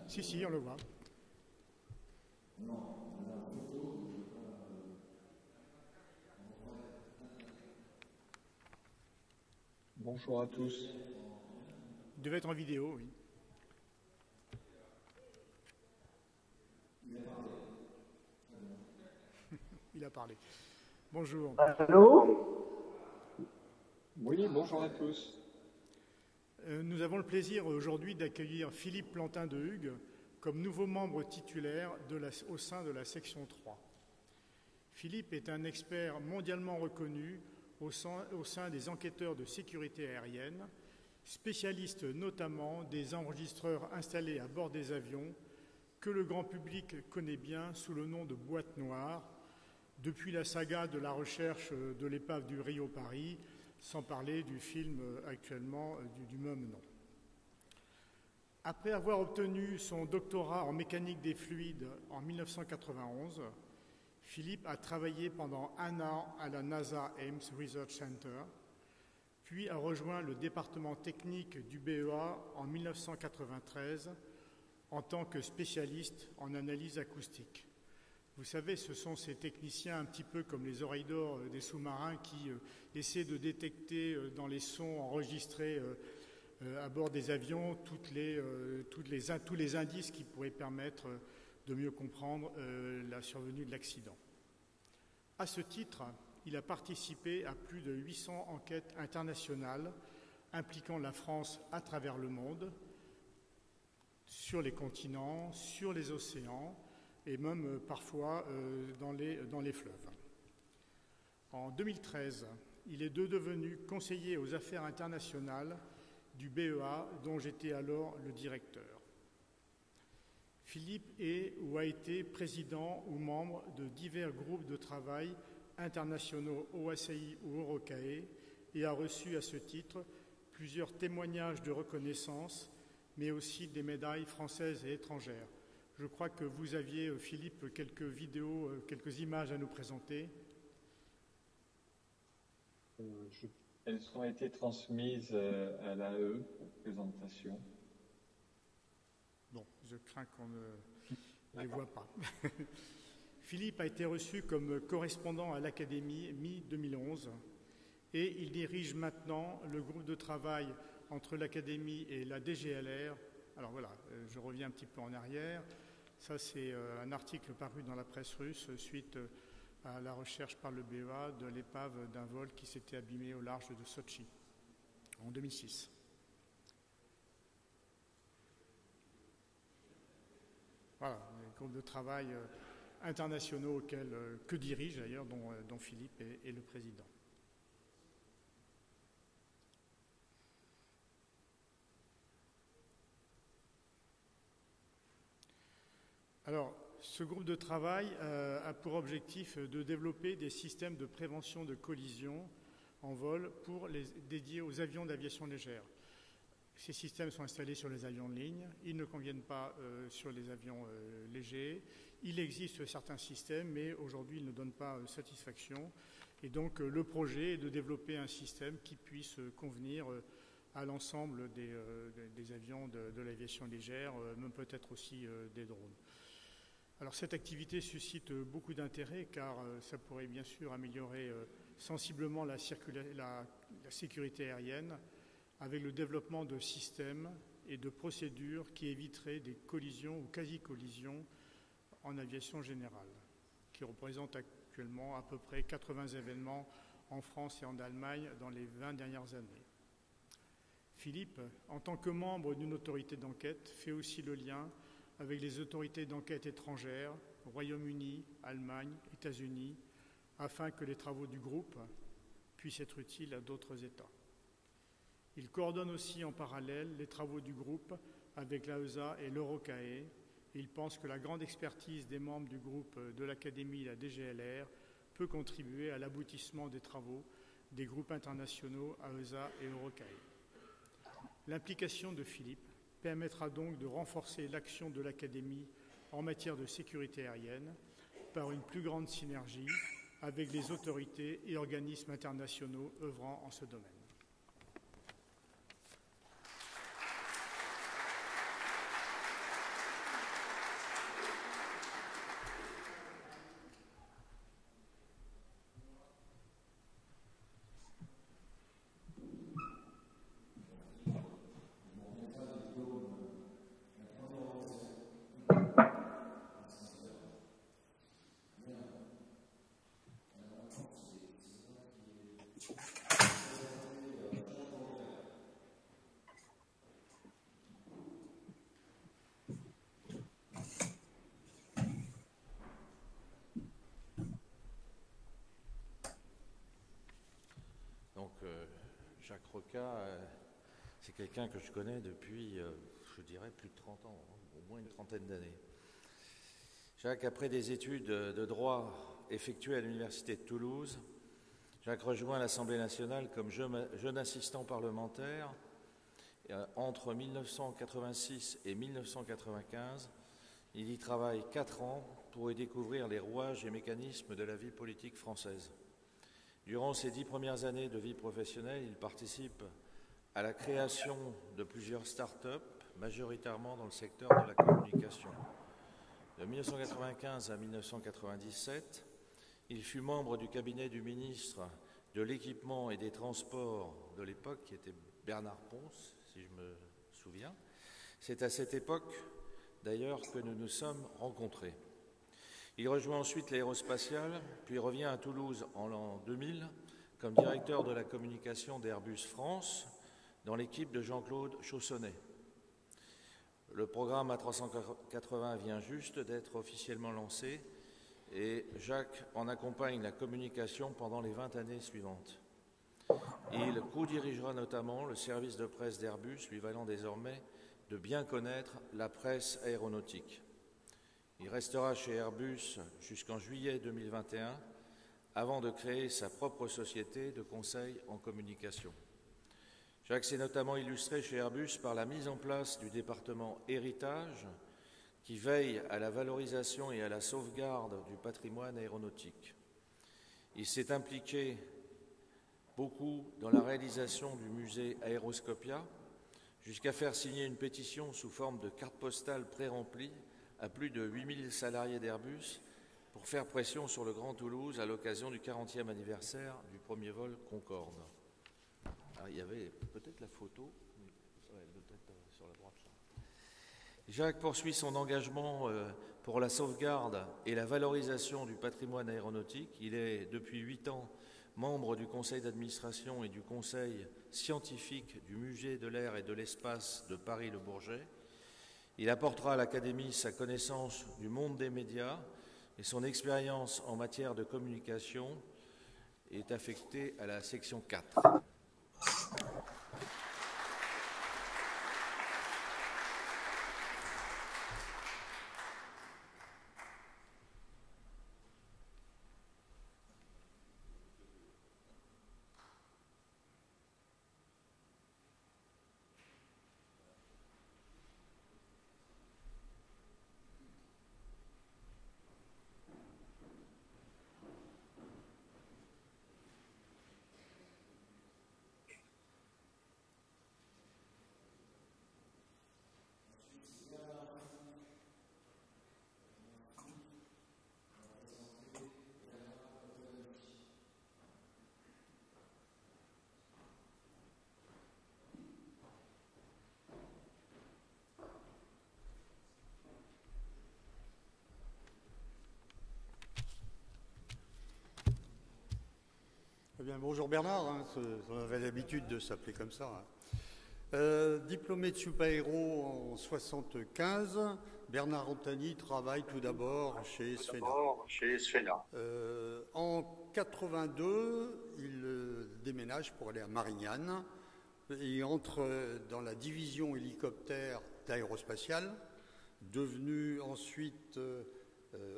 Si, on le voit. Bonjour à tous. Il devait être en vidéo, oui. Il a parlé. Bonjour. Allô ? Oui, bonjour à tous. Nous avons le plaisir aujourd'hui d'accueillir Philippe Plantin de Hugues comme nouveau membre titulaire au sein de la section 3. Philippe est un expert mondialement reconnu au sein des enquêteurs de sécurité aérienne, spécialiste notamment des enregistreurs installés à bord des avions que le grand public connaît bien sous le nom de boîte noire, depuis la saga de la recherche de l'épave du Rio Paris, sans parler du film actuellement du même nom. Après avoir obtenu son doctorat en mécanique des fluides en 1991, Philippe a travaillé pendant 1 an à la NASA Ames Research Center, puis a rejoint le département technique du BEA en 1993 en tant que spécialiste en analyse acoustique. Vous savez, ce sont ces techniciens un petit peu comme les oreilles d'or des sous-marins qui essaient de détecter dans les sons enregistrés à bord des avions tous les indices qui pourraient permettre de mieux comprendre la survenue de l'accident. À ce titre, il a participé à plus de 800 enquêtes internationales impliquant la France à travers le monde, sur les continents, sur les océans, et même parfois dans les fleuves. En 2013, il est devenu conseiller aux affaires internationales du BEA, dont j'étais alors le directeur. Philippe est ou a été président ou membre de divers groupes de travail internationaux OACI ou Orocae et a reçu à ce titre plusieurs témoignages de reconnaissance, mais aussi des médailles françaises et étrangères. Je crois que vous aviez, Philippe, quelques vidéos, quelques images à nous présenter. Elles ont été transmises à l'AE pour présentation. Bon, je crains qu'on ne les voit pas. Philippe a été reçu comme correspondant à l'Académie mi-2011 et il dirige maintenant le groupe de travail entre l'Académie et la DGLR. Alors voilà, je reviens un petit peu en arrière. Ça, c'est un article paru dans la presse russe suite à la recherche par le BEA de l'épave d'un vol qui s'était abîmé au large de Sotchi en 2006. Voilà, les groupes de travail internationaux que dirige d'ailleurs, dont Philippe est le président. Alors, ce groupe de travail a pour objectif de développer des systèmes de prévention de collision en vol dédiés aux avions d'aviation légère. Ces systèmes sont installés sur les avions de ligne, ils ne conviennent pas sur les avions légers. Il existe certains systèmes, mais aujourd'hui ils ne donnent pas satisfaction. Et donc le projet est de développer un système qui puisse convenir à l'ensemble des avions de l'aviation légère, mais peut-être aussi des drones. Alors cette activité suscite beaucoup d'intérêt car ça pourrait bien sûr améliorer sensiblement la sécurité aérienne avec le développement de systèmes et de procédures qui éviteraient des collisions ou quasi-collisions en aviation générale, qui représentent actuellement à peu près 80 événements en France et en Allemagne dans les 20 dernières années. Philippe, en tant que membre d'une autorité d'enquête, fait aussi le lien avec les autorités d'enquête étrangères, Royaume-Uni, Allemagne, États-Unis, afin que les travaux du groupe puissent être utiles à d'autres États. Il coordonne aussi en parallèle les travaux du groupe avec l'AESA et l'Eurocae. Il pense que la grande expertise des membres du groupe de l'Académie et la DGLR peut contribuer à l'aboutissement des travaux des groupes internationaux AESA et Eurocae. L'implication de Philippe permettra donc de renforcer l'action de l'Académie en matière de sécurité aérienne par une plus grande synergie avec les autorités et organismes internationaux œuvrant en ce domaine. Jacques Roca, c'est quelqu'un que je connais depuis, je dirais, plus de 30 ans, au moins une trentaine d'années. Jacques, après des études de droit effectuées à l'Université de Toulouse, Jacques rejoint l'Assemblée nationale comme jeune assistant parlementaire. Entre 1986 et 1995, il y travaille 4 ans pour y découvrir les rouages et mécanismes de la vie politique française. Durant ses 10 premières années de vie professionnelle, il participe à la création de plusieurs start-up, majoritairement dans le secteur de la communication. De 1995 à 1997, il fut membre du cabinet du ministre de l'Équipement et des Transports de l'époque, qui était Bernard Pons, si je me souviens. C'est à cette époque, d'ailleurs, que nous nous sommes rencontrés. Il rejoint ensuite l'aérospatiale, puis revient à Toulouse en l'an 2000 comme directeur de la communication d'Airbus France dans l'équipe de Jean-Claude Chaussonnet. Le programme A380 vient juste d'être officiellement lancé et Jacques en accompagne la communication pendant les 20 années suivantes. Il co-dirigera notamment le service de presse d'Airbus, lui valant désormais de bien connaître la presse aéronautique. Il restera chez Airbus jusqu'en juillet 2021 avant de créer sa propre société de conseil en communication. Jacques s'est notamment illustré chez Airbus par la mise en place du département héritage qui veille à la valorisation et à la sauvegarde du patrimoine aéronautique. Il s'est impliqué beaucoup dans la réalisation du musée Aéroscopia, jusqu'à faire signer une pétition sous forme de carte postale pré-remplie à plus de 8000 salariés d'Airbus pour faire pression sur le Grand Toulouse à l'occasion du 40e anniversaire du premier vol Concorde. Alors, il y avait peut-être la photo, peut-être sur la droite. Jacques poursuit son engagement pour la sauvegarde et la valorisation du patrimoine aéronautique. Il est depuis 8 ans membre du conseil d'administration et du conseil scientifique du Musée de l'air et de l'espace de Paris-Le Bourget. Il apportera à l'Académie sa connaissance du monde des médias et son expérience en matière de communication est affectée à la section 4. Eh bien, bonjour Bernard, on avait l'habitude de s'appeler comme ça. Diplômé de super-héros en 1975, Bernard Antani travaille tout d'abord chez Sfena. En 1982, il déménage pour aller à Marignane. Il entre dans la division hélicoptère d'Aérospatiale, devenu ensuite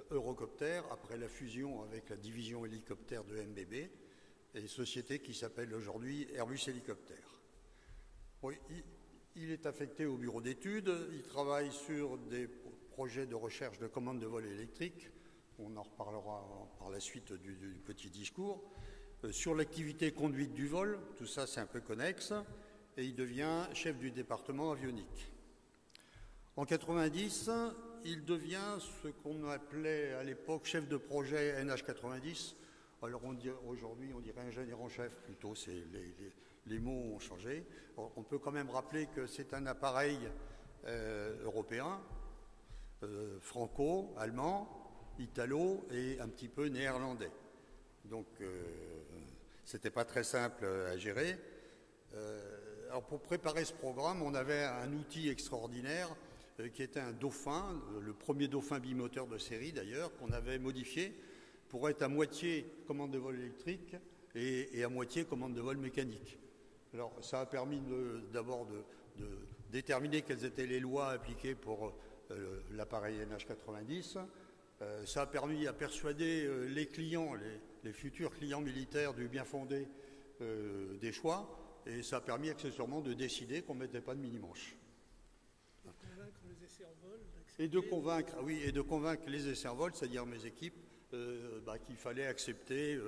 Eurocopter, après la fusion avec la division hélicoptère de MBB, et société qui s'appelle aujourd'hui Airbus Hélicoptère. Oui, il est affecté au bureau d'études, il travaille sur des projets de recherche de commandes de vol électrique, on en reparlera par la suite du petit discours, sur l'activité conduite du vol, tout ça c'est un peu connexe, et il devient chef du département avionique. En 1990, il devient ce qu'on appelait à l'époque chef de projet NH90. Alors aujourd'hui, on dirait ingénieur en chef plutôt, les mots ont changé. On peut quand même rappeler que c'est un appareil européen, franco, allemand, italo et un petit peu néerlandais. Donc, c'était pas très simple à gérer. Alors, pour préparer ce programme, on avait un outil extraordinaire qui était un dauphin, le premier dauphin bimoteur de série d'ailleurs, qu'on avait modifié pour être à moitié commande de vol électrique et à moitié commande de vol mécanique. Alors ça a permis d'abord de déterminer quelles étaient les lois appliquées pour l'appareil NH90. Ça a permis à persuader les clients, les futurs clients militaires du bien fondé des choix, et ça a permis accessoirement de décider qu'on ne mettait pas de mini-manche. Et de convaincre les essais en vol, c'est-à-dire mes équipes, qu'il fallait accepter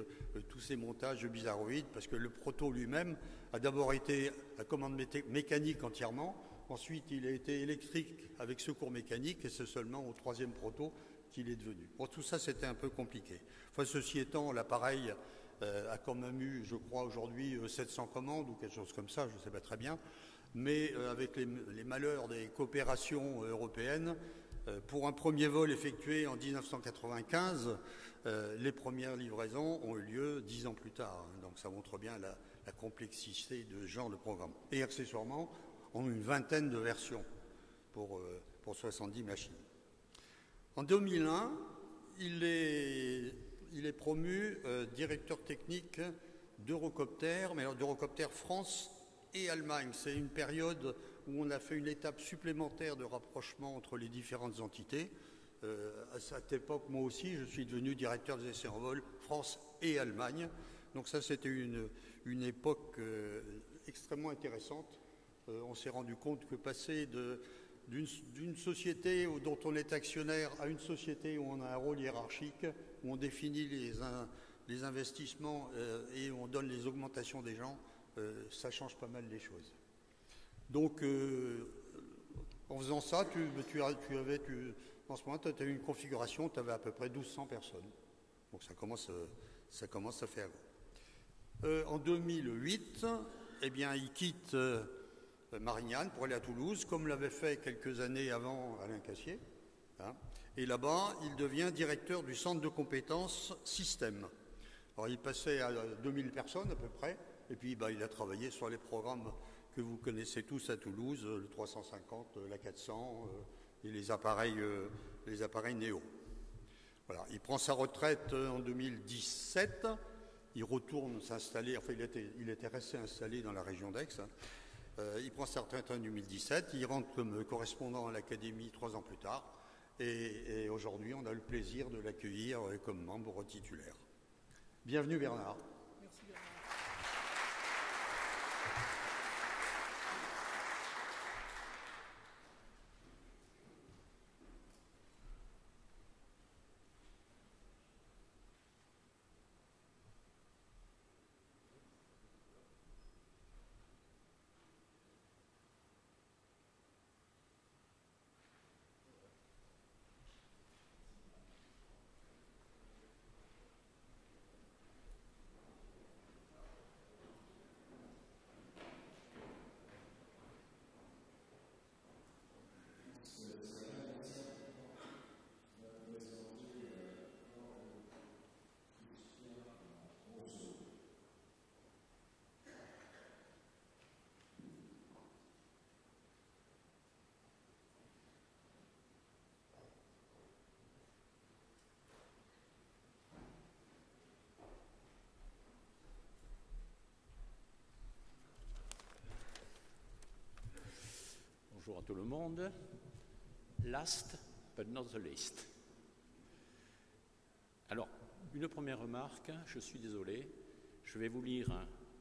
tous ces montages bizarroïdes, parce que le proto lui-même a d'abord été à commande mécanique entièrement, ensuite il a été électrique avec secours mécanique, et c'est seulement au troisième proto qu'il est devenu. Bon, tout ça c'était un peu compliqué. Enfin, ceci étant, l'appareil a quand même eu, je crois aujourd'hui, 700 commandes ou quelque chose comme ça, je ne sais pas très bien, mais avec les malheurs des coopérations européennes, pour un premier vol effectué en 1995, les premières livraisons ont eu lieu 10 ans plus tard. Donc ça montre bien la complexité de ce genre de programme. Et accessoirement, on a une vingtaine de versions pour 70 machines. En 2001, il est promu directeur technique d'Eurocopter, mais alors d'Eurocopter France et Allemagne. C'est une période où on a fait une étape supplémentaire de rapprochement entre les différentes entités. À cette époque, moi aussi, je suis devenu directeur des essais en vol France et Allemagne. Donc ça, c'était une époque extrêmement intéressante. On s'est rendu compte que passer d'une société dont on est actionnaire à une société où on a un rôle hiérarchique, où on définit les investissements et où on donne les augmentations des gens, ça change pas mal les choses. Donc, en faisant ça, en ce moment, tu as eu une configuration, tu avais à peu près 1200 personnes. Donc, ça commence à faire. En 2008, eh bien, il quitte Marignane pour aller à Toulouse, comme l'avait fait quelques années avant Alain Cassier. Hein. Et là-bas, il devient directeur du centre de compétences système. Alors, il passait à 2000 personnes à peu près, et puis il a travaillé sur les programmes que vous connaissez tous à Toulouse, le 350, la 400 et les appareils Néo. Voilà. Il prend sa retraite en 2017, il retourne s'installer, enfin il était resté installé dans la région d'Aix. Il prend sa retraite en 2017, il rentre comme correspondant à l'Académie 3 ans plus tard, et aujourd'hui on a le plaisir de l'accueillir comme membre titulaire. Bienvenue Bernard. Merci Bernard. Bonjour à tout le monde. Last but not the least. Alors, une première remarque, je suis désolé, je vais vous lire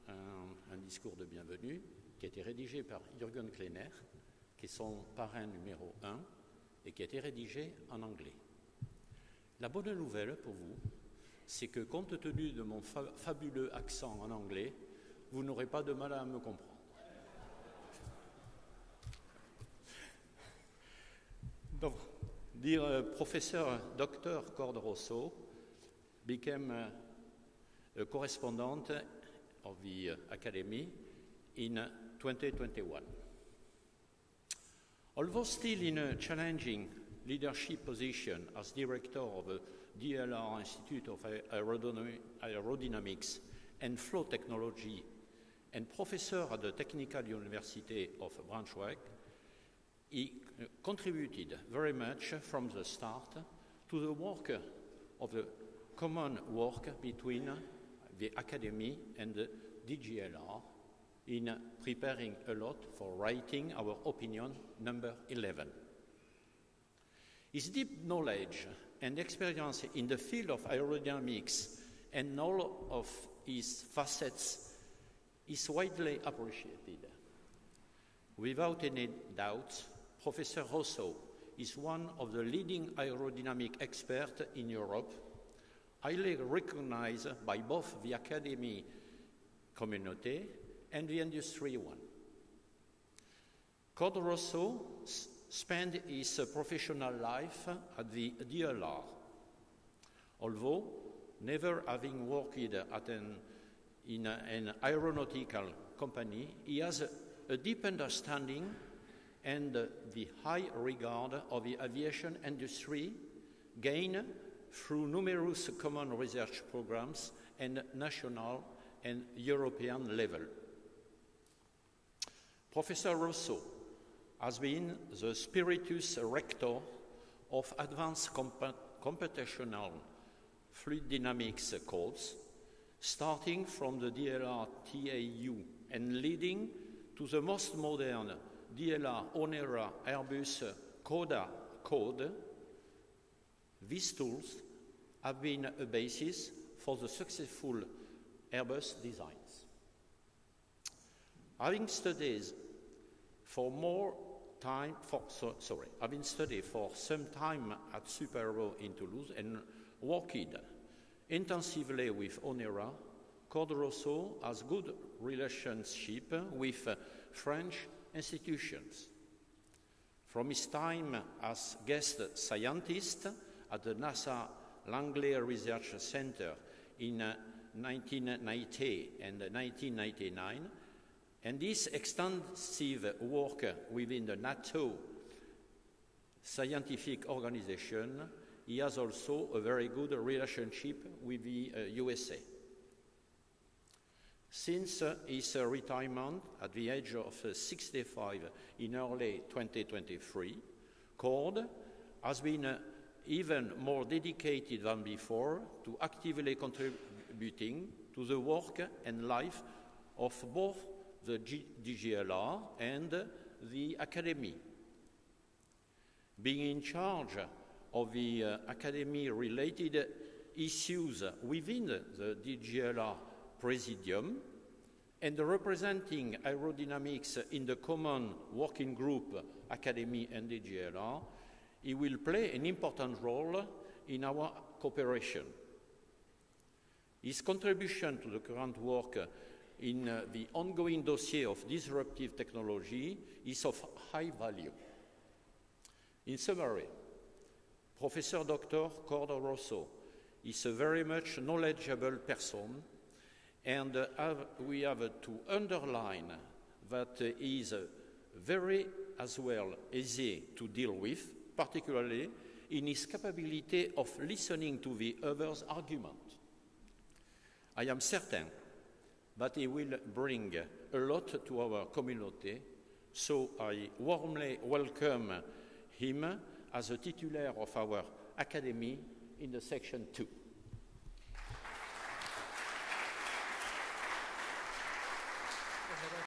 un discours de bienvenue qui a été rédigé par Jürgen Kleiner, qui est son parrain numéro 1 et qui a été rédigé en anglais. La bonne nouvelle pour vous, c'est que compte tenu de mon fabuleux accent en anglais, vous n'aurez pas de mal à me comprendre. Donc, dear Professor Dr. Cord Rosso became a correspondent of the Academy in 2021. Although still in a challenging leadership position as director of the DLR Institute of Aerodynamics and Flow Technology and professor at the Technical University of Braunschweig, he contributed very much from the start to the work of the common work between the Academy and the DGLR in preparing a lot for writing our opinion number 11. His deep knowledge and experience in the field of aerodynamics and all of his facets is widely appreciated. Without any doubt, Professor Rosso is one of the leading aerodynamic experts in Europe, highly recognized by both the academy community and the industry one. Cord Rosso spent his professional life at the DLR. Although never having worked in an aeronautical company, he has a deep understanding and the high regard of the aviation industry gained through numerous common research programs at national and European level. Professor Rosso has been the Spiritus Rector of Advanced Computational Fluid Dynamics course, starting from the DLR TAU and leading to the most modern DLR Onera Airbus CODA code. These tools have been a basis for the successful Airbus designs. Having studied for some time at Super-Aero in Toulouse and worked intensively with Onera, Cord Rosso has good relationship with French institutions. From his time as guest scientist at the NASA Langley Research Center in 1990 and 1999, and his extensive work within the NATO scientific organization, he has also a very good relationship with the USA. Since his retirement at the age of 65 in early 2023, Cord has been even more dedicated than before to actively contributing to the work and life of both the DGLR and the Academy. Being in charge of the Academy-related issues within the DGLR Presidium and representing aerodynamics in the common working group Academy and DGLR, he will play an important role in our cooperation. His contribution to the current work in the ongoing dossier of disruptive technology is of high value. In summary, Professor Dr. Cord Rosso is a very much knowledgeable person, and we have to underline that he is very as well easy to deal with, particularly in his capability of listening to the other's argument. I am certain that he will bring a lot to our community, so I warmly welcome him as a titular of our Academy in the Section 2.